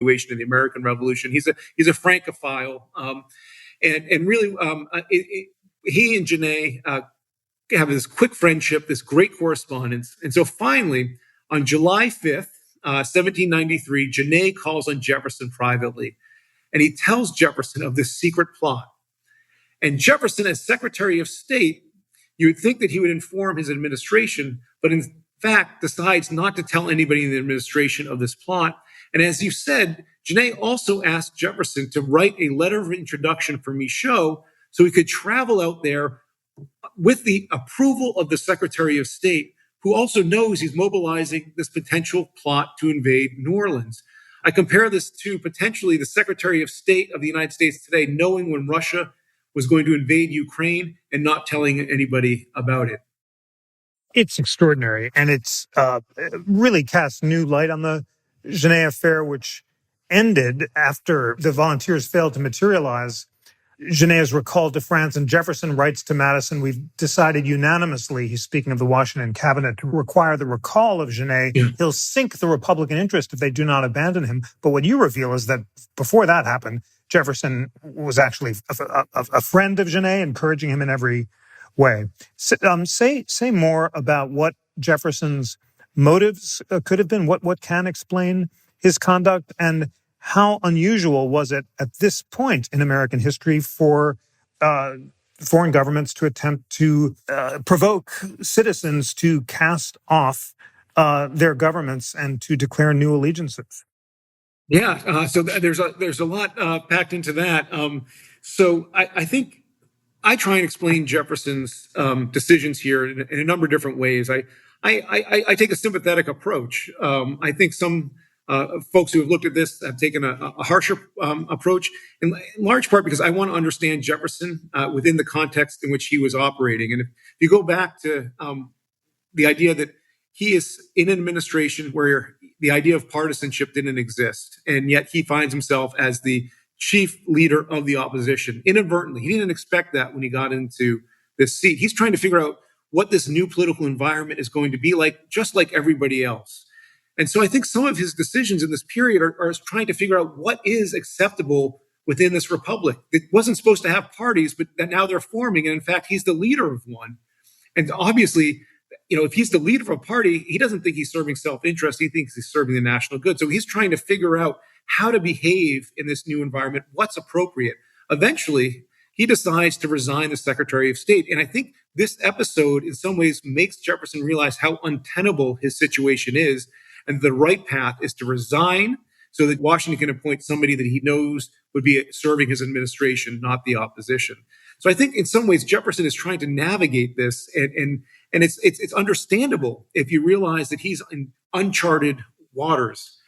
continuation of the American Revolution. He's a Francophile, and really, he and Genet have this quick friendship, this great correspondence. And so finally, on July 5th, 1793, Genet calls on Jefferson privately, and he tells Jefferson of this secret plot. And Jefferson, as Secretary of State, you would think that he would inform his administration, but in fact decides not to tell anybody in the administration of this plot. And as you said, Genet also asked Jefferson to write a letter of introduction for Michaux so he could travel out there with the approval of the Secretary of State, who also knows he's mobilizing this potential plot to invade New Orleans. I compare this to potentially the Secretary of State of the United States today knowing when Russia was going to invade Ukraine and not telling anybody about it. It's extraordinary, and it's really casts new light on the Genet affair, which ended after the volunteers failed to materialize. Genet is recalled to France, and Jefferson writes to Madison, "We've decided unanimously," he's speaking of the Washington cabinet, "to require the recall of Genet. Yeah. He'll sink the Republican interest if they do not abandon him." But what you reveal is that before that happened, Jefferson was actually a friend of Genet, encouraging him in every way. Say more about what Jefferson's motives could have been, what can explain his conduct, and how unusual was it at this point in American history for foreign governments to attempt to provoke citizens to cast off their governments and to declare new allegiances? Yeah, so there's a lot packed into that. So I think I try and explain Jefferson's decisions here in a number of different ways. I take a sympathetic approach. I think some folks who have looked at this have taken a harsher approach, in large part because I want to understand Jefferson within the context in which he was operating. And if you go back to the idea that he is in an administration where the idea of partisanship didn't exist, and yet he finds himself as the chief leader of the opposition inadvertently. He didn't expect that when he got into this seat. He's trying to figure out what this new political environment is going to be like, just like everybody else. And so I think some of his decisions in this period are trying to figure out what is acceptable within this republic. It wasn't supposed to have parties, but that now they're forming. And in fact, he's the leader of one. And obviously, if he's the leader of a party, he doesn't think he's serving self-interest. He thinks he's serving the national good. So he's trying to figure out how to behave in this new environment, what's appropriate. Eventually, he decides to resign as Secretary of State. And I think this episode, in some ways, makes Jefferson realize how untenable his situation is. And the right path is to resign so that Washington can appoint somebody that he knows would be serving his administration, not the opposition. So I think in some ways, Jefferson is trying to navigate this. And it's understandable if you realize that he's in uncharted waters.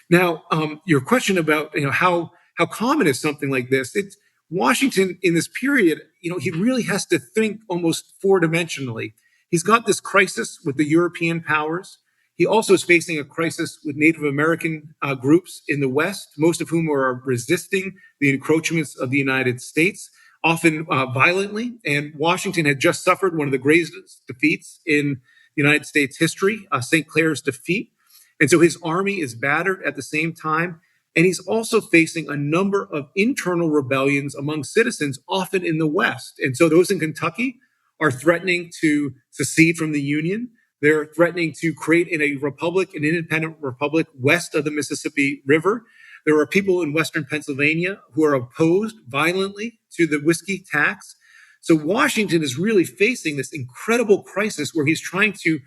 Now, your question about how common is something like this? It's Washington in this period. He really has to think almost four-dimensionally. He's got this crisis with the European powers. He also is facing a crisis with Native American groups in the West, most of whom are resisting the encroachments of the United States, often violently. And Washington had just suffered one of the greatest defeats in United States history, St. Clair's defeat. And so his army is battered at the same time. And he's also facing a number of internal rebellions among citizens, often in the West. And so those in Kentucky are threatening to secede from the Union. They're threatening to create an independent republic west of the Mississippi River. There are people in Western Pennsylvania who are opposed violently to the whiskey tax. So Washington is really facing this incredible crisis where he's trying to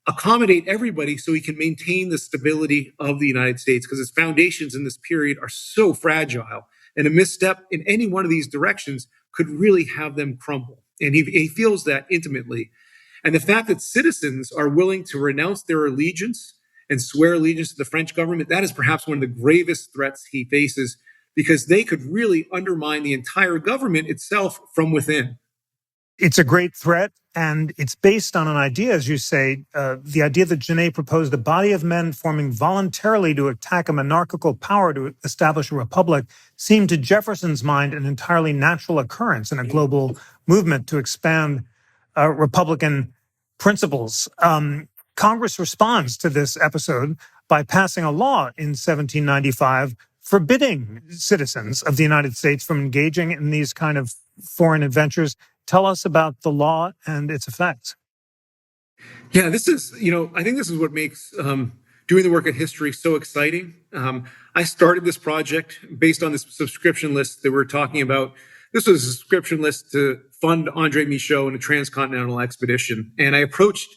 accommodate everybody so he can maintain the stability of the United States, because its foundations in this period are so fragile. And a misstep in any one of these directions could really have them crumble. And he feels that intimately. And the fact that citizens are willing to renounce their allegiance and swear allegiance to the French government, that is perhaps one of the gravest threats he faces, because they could really undermine the entire government itself from within. It's a great threat, and it's based on an idea, as you say, the idea that Genet proposed a body of men forming voluntarily to attack a monarchical power to establish a republic seemed to Jefferson's mind an entirely natural occurrence in a global movement to expand Republican principles. Congress responds to this episode by passing a law in 1795 forbidding citizens of the United States from engaging in these kind of foreign adventures. Tell us about the law and its effects. Yeah, this is, I think this is what makes doing the work in history so exciting. I started this project based on this subscription list that we're talking about. This was a subscription list to fund André Michaux in a transcontinental expedition. And I approached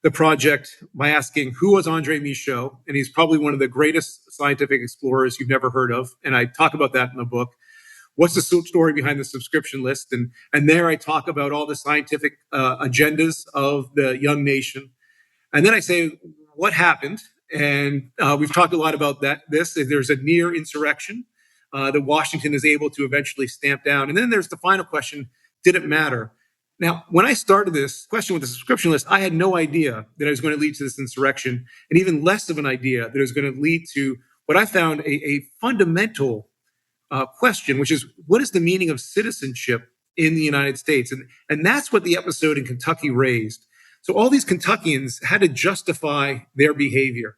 the project by asking, who was André Michaux? And he's probably one of the greatest scientific explorers you've never heard of. And I talk about that in the book. What's the story behind the subscription list? And there I talk about all the scientific agendas of the young nation. And then I say, what happened? And we've talked a lot about this. There's a near insurrection that Washington is able to eventually stamp down. And then there's the final question, did it matter? Now, when I started this question with the subscription list, I had no idea that it was going to lead to this insurrection, and even less of an idea that it was going to lead to what I found a fundamental question, which is, what is the meaning of citizenship in the United States? And that's what the episode in Kentucky raised. So all these Kentuckians had to justify their behavior.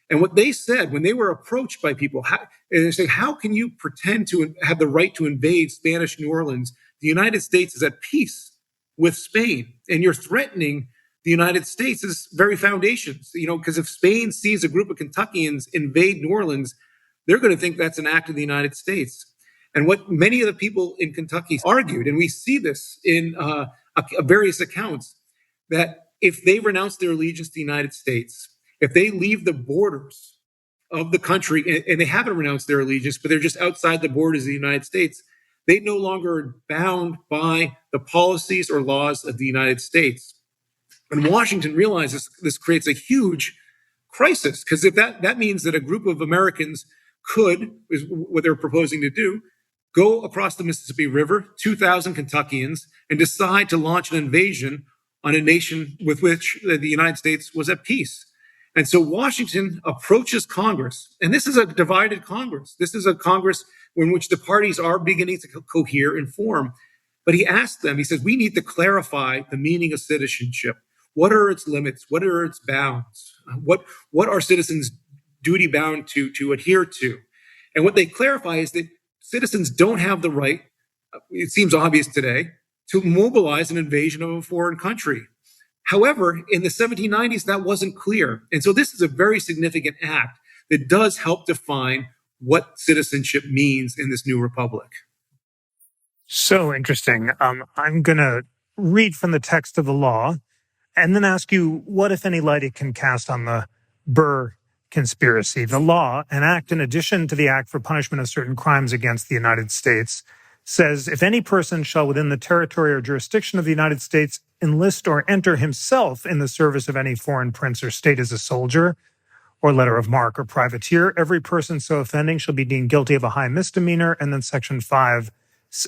And what they said when they were approached by people, and they say, how can you pretend to have the right to invade Spanish New Orleans? The United States is at peace with Spain, and you're threatening the United States' very foundations. Because if Spain sees a group of Kentuckians invade New Orleans, they're going to think that's an act of the United States. And what many of the people in Kentucky argued, and we see this in various accounts, that if they renounce their allegiance to the United States, if they leave the borders of the country, and they haven't renounced their allegiance, but they're just outside the borders of the United States, they no longer are bound by the policies or laws of the United States. And Washington realizes this creates a huge crisis, because if that means that a group of Americans could, is what they're proposing to do, go across the Mississippi River, 2,000 Kentuckians, and decide to launch an invasion on a nation with which the United States was at peace. And so Washington approaches Congress, and this is a divided Congress. This is a Congress in which the parties are beginning to cohere and form. But he asked them, he says, we need to clarify the meaning of citizenship. What are its limits? What are its bounds? What are citizens duty bound to adhere to? And what they clarify is that citizens don't have the right, it seems obvious today, to mobilize an invasion of a foreign country. However, in the 1790s, that wasn't clear. And so this is a very significant act that does help define what citizenship means in this new republic. So interesting. I'm going to read from the text of the law and then ask you what, if any, light it can cast on the Burr conspiracy. The law, an act in addition to the Act for Punishment of Certain Crimes Against the United States, says, if any person shall within the territory or jurisdiction of the United States enlist or enter himself in the service of any foreign prince or state as a soldier or letter of marque or privateer, every person so offending shall be deemed guilty of a high misdemeanor. And then Section 5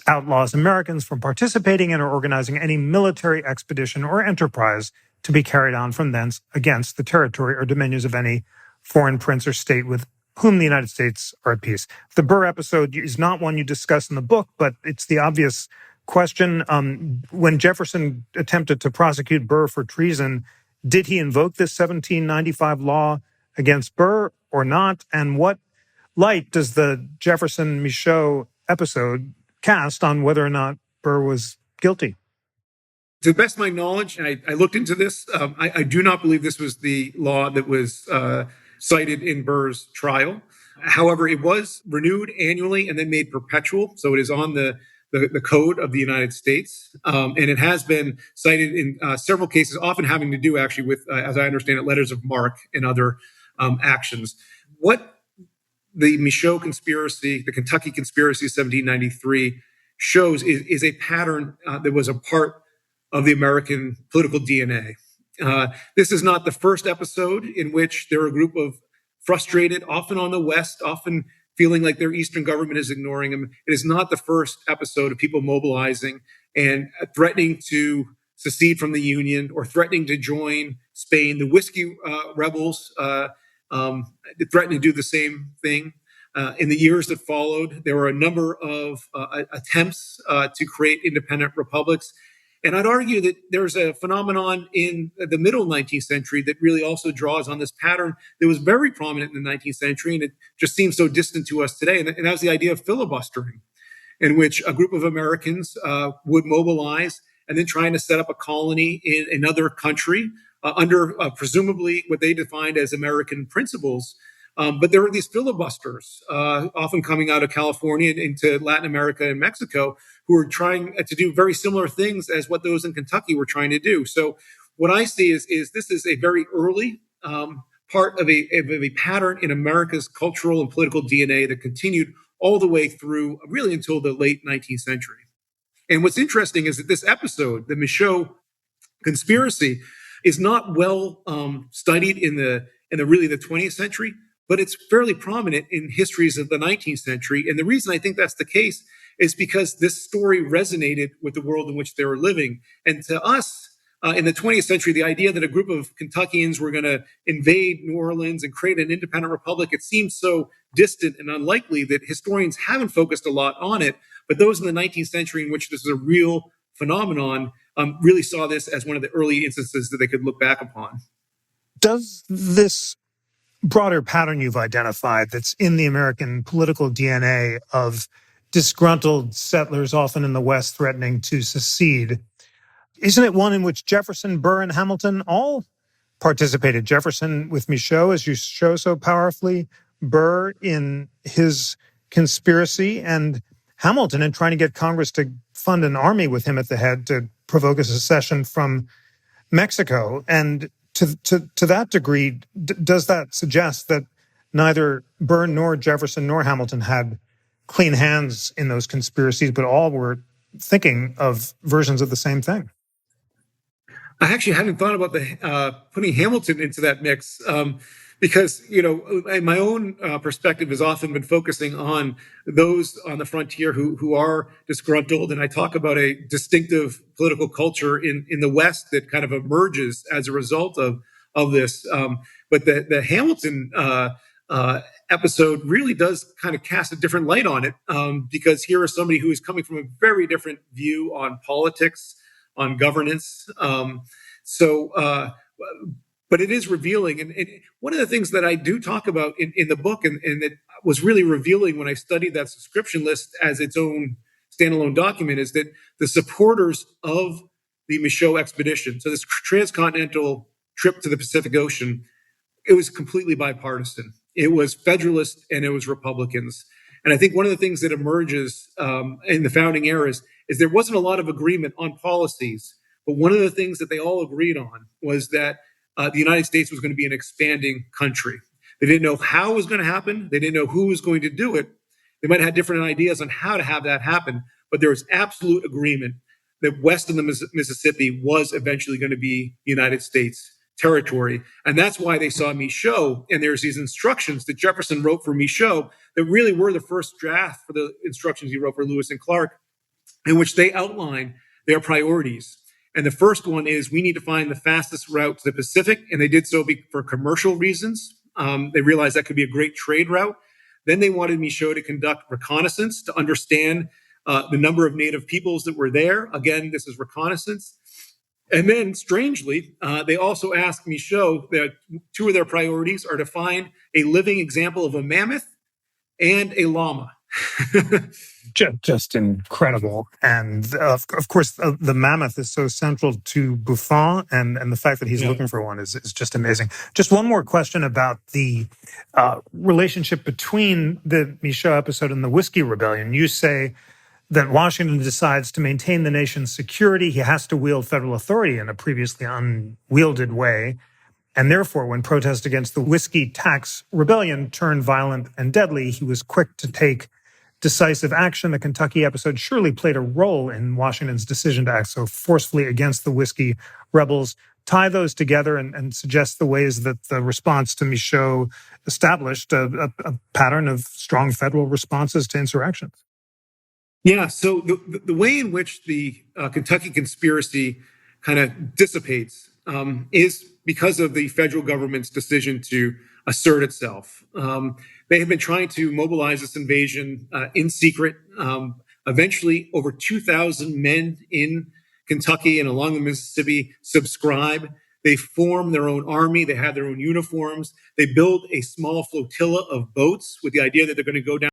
outlaws Americans from participating in or organizing any military expedition or enterprise to be carried on from thence against the territory or dominions of any foreign prince or state with whom the United States are at peace. The Burr episode is not one you discuss in the book, but it's the obvious question. When Jefferson attempted to prosecute Burr for treason, did he invoke this 1795 law against Burr or not? And what light does the Jefferson-Michaux episode cast on whether or not Burr was guilty? To the best of my knowledge, and I looked into this, I do not believe this was the law that was cited in Burr's trial. However, it was renewed annually and then made perpetual. So it is on the code of the United States. And it has been cited in several cases, often having to do actually with, as I understand it, letters of marque and other actions. What the Michaux conspiracy, the Kentucky conspiracy of 1793 shows is a pattern that was a part of the American political DNA. This is not the first episode in which there are a group of frustrated, often on the West, often feeling like their Eastern government is ignoring them. It is not the first episode of people mobilizing and threatening to secede from the Union or threatening to join Spain. The whiskey rebels threatened to do the same thing. In the years that followed, there were a number of attempts to create independent republics. And I'd argue that there's a phenomenon in the middle 19th century that really also draws on this pattern that was very prominent in the 19th century, and it just seems so distant to us today. And that was the idea of filibustering, in which a group of Americans would mobilize and then trying to set up a colony in another country under presumably what they defined as American principles. But there were these filibusters, often coming out of California into Latin America and Mexico, who were trying to do very similar things as what those in Kentucky were trying to do. So, what I see is this is a very early part of a pattern in America's cultural and political DNA that continued all the way through really until the late 19th century. And what's interesting is that this episode, the Michaux conspiracy, is not well studied in the really the 20th century, but it's fairly prominent in histories of the 19th century. And the reason I think that's the case is because this story resonated with the world in which they were living. And to us, in the 20th century, the idea that a group of Kentuckians were going to invade New Orleans and create an independent republic, it seems so distant and unlikely that historians haven't focused a lot on it. But those in the 19th century in which this is a real phenomenon really saw this as one of the early instances that they could look back upon. Does this broader pattern you've identified that's in the American political DNA of disgruntled settlers, often in the West, threatening to secede, isn't it one in which Jefferson, Burr, and Hamilton all participated? Jefferson with Michaux, as you show so powerfully, Burr in his conspiracy, and Hamilton in trying to get Congress to fund an army with him at the head to provoke a secession from Mexico. And to that degree, does that suggest that neither Burr nor Jefferson nor Hamilton had clean hands in those conspiracies, but all were thinking of versions of the same thing? I actually hadn't thought about putting Hamilton into that mix because, my own perspective has often been focusing on those on the frontier who are disgruntled. And I talk about a distinctive political culture in the West that kind of emerges as a result of this. But the Hamilton episode really does kind of cast a different light on it because here is somebody who is coming from a very different view on politics, on governance. But it is revealing. And one of the things that I do talk about in the book, and that was really revealing when I studied that subscription list as its own standalone document, is that the supporters of the Michaux expedition, so this transcontinental trip to the Pacific Ocean, it was completely bipartisan. It was Federalists and it was Republicans. And I think one of the things that emerges in the founding eras is there wasn't a lot of agreement on policies. But one of the things that they all agreed on was that the United States was going to be an expanding country. They didn't know how it was going to happen. They didn't know who was going to do it. They might have had different ideas on how to have that happen. But there was absolute agreement that west of the Mississippi was eventually going to be United States territory. And that's why they saw Michaux. And there's these instructions that Jefferson wrote for Michaux that really were the first draft for the instructions he wrote for Lewis and Clark, in which they outline their priorities. And the first one is we need to find the fastest route to the Pacific. And they did so for commercial reasons. They realized that could be a great trade route. Then they wanted Michaux to conduct reconnaissance to understand the number of native peoples that were there. Again, this is reconnaissance. And then, strangely, they also asked Michaux that two of their priorities are to find a living example of a mammoth and a llama. Just incredible. And of course, the mammoth is so central to Buffon, and the fact that he's looking for one is just amazing. Just one more question about the relationship between the Michaux episode and the Whiskey Rebellion. You say that Washington decides to maintain the nation's security. He has to wield federal authority in a previously unwielded way. And therefore, when protests against the whiskey tax rebellion turned violent and deadly, he was quick to take decisive action. The Kentucky episode surely played a role in Washington's decision to act so forcefully against the whiskey rebels. Tie those together and suggest the ways that the response to Michaux established a pattern of strong federal responses to insurrections. Yeah, so the way in which the Kentucky conspiracy kind of dissipates is because of the federal government's decision to assert itself. They have been trying to mobilize this invasion in secret. Eventually, over 2,000 men in Kentucky and along the Mississippi subscribe. They form their own army. They have their own uniforms. They build a small flotilla of boats with the idea that they're going to go down